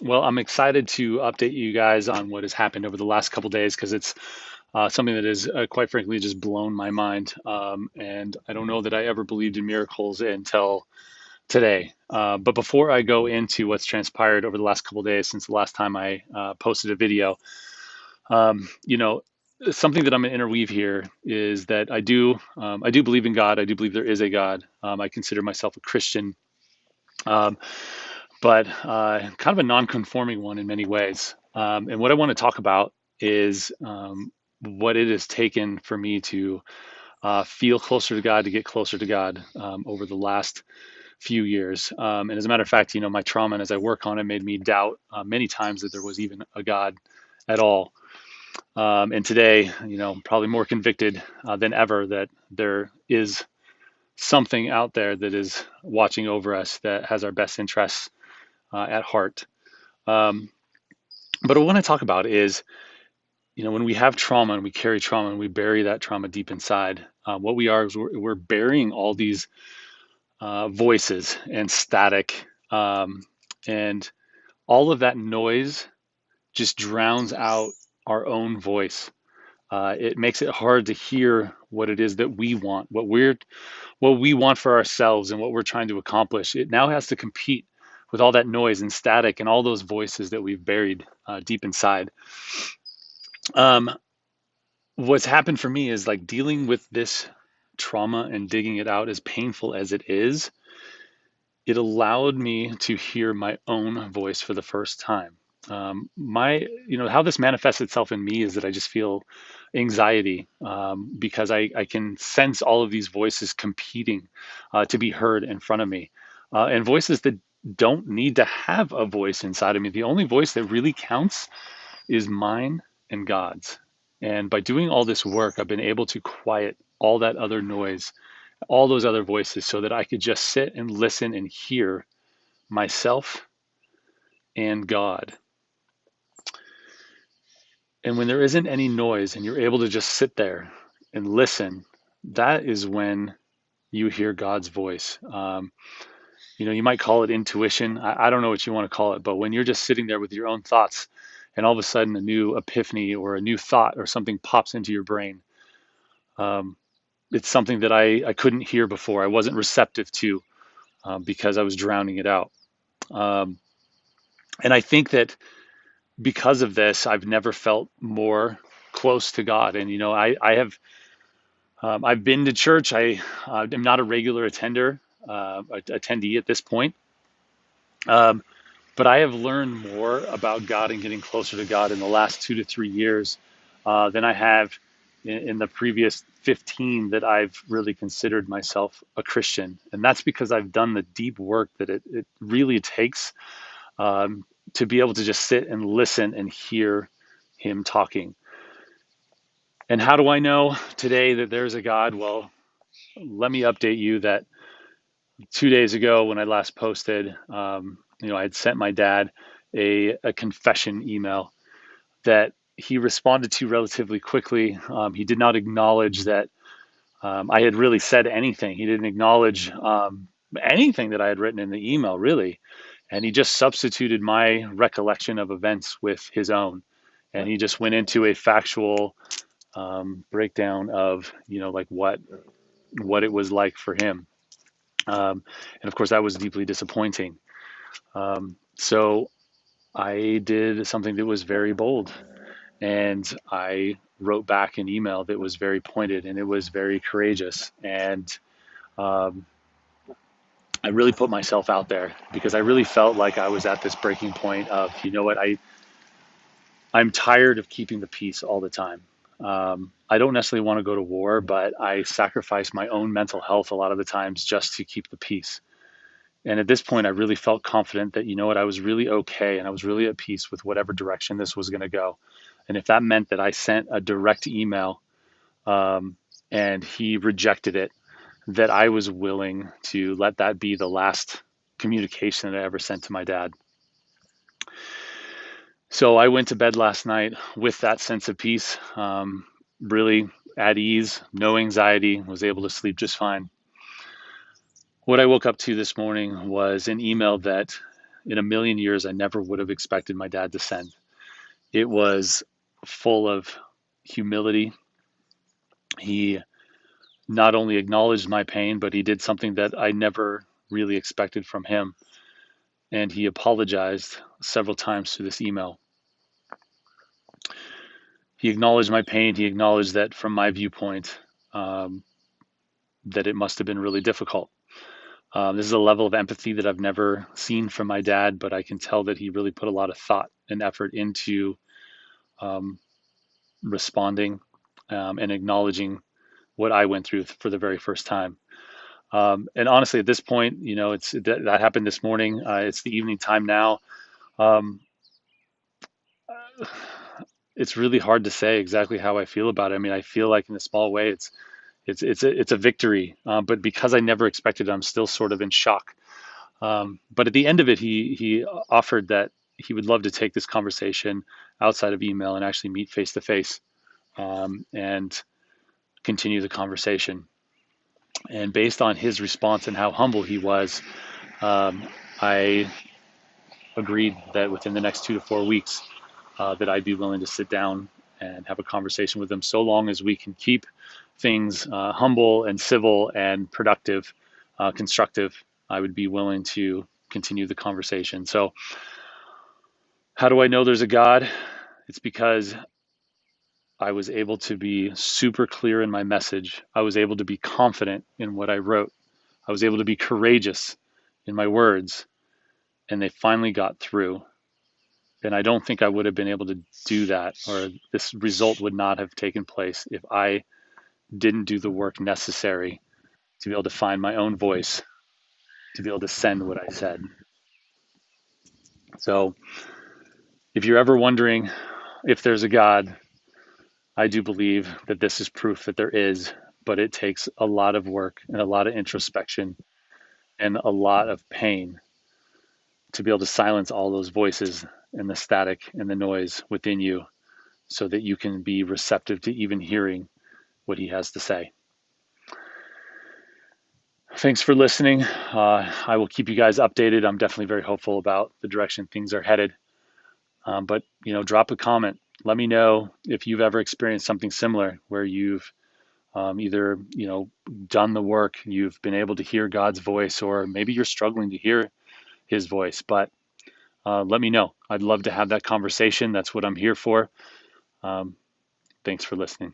Well, I'm excited to update you guys on what has happened over the last couple days because it's something that has, quite frankly, just blown my mind. And I don't know that I ever believed in miracles until today. But before I go into what's transpired over the last couple days since the last time I posted a video, um, you know, something that I'm going to interweave here is that I do believe in God. I do believe there is a God. I consider myself a Christian. Um, but kind of a non-conforming one in many ways. And what I want to talk about is what it has taken for me to feel closer to God, to get closer to God over the last few years. And as a matter of fact, my trauma and as I work on it made me doubt many times that there was even a God at all. And today, probably more convicted than ever that there is something out there that is watching over us that has our best interests at heart. Um, but what I want to talk about is, when we have trauma and we carry trauma and we bury that trauma deep inside, what we are is we're burying all these voices and static, and all of that noise just drowns out our own voice. It makes it hard to hear what it is that we want, what we want for ourselves, and what we're trying to accomplish. It now has to compete with all that noise and static and all those voices that we've buried deep inside. Um, what's happened for me is like dealing with this trauma and digging it out, as painful as it is, it allowed me to hear my own voice for the first time. How this manifests itself in me is that I just feel anxiety because I can sense all of these voices competing to be heard in front of me, and voices that don't need to have a voice inside of me. The only voice that really counts is mine and God's. And by doing all this work, I've been able to quiet all that other noise, all those other voices, so that I could just sit and listen and hear myself and God. And when there isn't any noise and you're able to just sit there and listen, that is when you hear God's voice. You might call it intuition. I don't know what you want to call it, but when you're just sitting there with your own thoughts and all of a sudden a new epiphany or a new thought or something pops into your brain, um, it's something that I couldn't hear before. I wasn't receptive to because I was drowning it out. Um, and I think that because of this, I've never felt more close to God. And I've been to church. I am not a regular attendee at this point. Um, but I have learned more about God and getting closer to God in the last 2 to 3 years than I have in the previous 15 that I've really considered myself a Christian. And that's because I've done the deep work that it really takes um, to be able to just sit and listen and hear Him talking. And how do I know today that there's a God? Well, let me update you that 2 days ago when I last posted, I had sent my dad a confession email that he responded to relatively quickly. He did not acknowledge that I had really said anything. He didn't acknowledge anything that I had written in the email, really. And he just substituted my recollection of events with his own. And he just went into a factual breakdown of, like what it was like for him. And of course, that was deeply disappointing. So I did something that was very bold, and I wrote back an email that was very pointed and it was very courageous. And um, I really put myself out there because I really felt like I was at this breaking point of, what, I'm tired of keeping the peace all the time. I don't necessarily want to go to war, but I sacrifice my own mental health a lot of the times just to keep the peace. And at this point, I really felt confident that, I was really okay and I was really at peace with whatever direction this was going to go. And if that meant that I sent a direct email um, and he rejected it, that I was willing to let that be the last communication that I ever sent to my dad. So I went to bed last night with that sense of peace, really at ease, no anxiety, was able to sleep just fine. What I woke up to this morning was an email that in a million years I never would have expected my dad to send. It was full of humility. He not only acknowledged my pain, but he did something that I never really expected from him. And he apologized several times through this email. He acknowledged my pain. He acknowledged that from my viewpoint, um, that it must have been really difficult. This is a level of empathy that I've never seen from my dad, but I can tell that he really put a lot of thought and effort into um, responding and acknowledging what I went through for the very first time. And honestly, at this point, that happened this morning. It's the evening time now. Um, it's really hard to say exactly how I feel about it. I mean, I feel like in a small way, it's a victory. But because I never expected it, I'm still sort of in shock. But at the end of it, he offered that he would love to take this conversation outside of email and actually meet face to face and continue the conversation. And based on his response and how humble he was, I agreed that within the next 2 to 4 weeks, that I'd be willing to sit down and have a conversation with him, so long as we can keep things humble and civil and productive, constructive. I would be willing to continue the conversation. So, how do I know there's a God? It's because I was able to be super clear in my message. I was able to be confident in what I wrote. I was able to be courageous in my words, and they finally got through. And I don't think I would have been able to do that, or this result would not have taken place if I didn't do the work necessary to be able to find my own voice, to be able to send what I said. So if you're ever wondering if there's a God, I do believe that this is proof that there is, but it takes a lot of work and a lot of introspection and a lot of pain to be able to silence all those voices and the static and the noise within you so that you can be receptive to even hearing what he has to say. Thanks for listening. I will keep you guys updated. I'm definitely very hopeful about the direction things are headed. But drop a comment. Let me know if you've ever experienced something similar where you've either done the work, you've been able to hear God's voice, or maybe you're struggling to hear His voice. But let me know. I'd love to have that conversation. That's what I'm here for. Thanks for listening.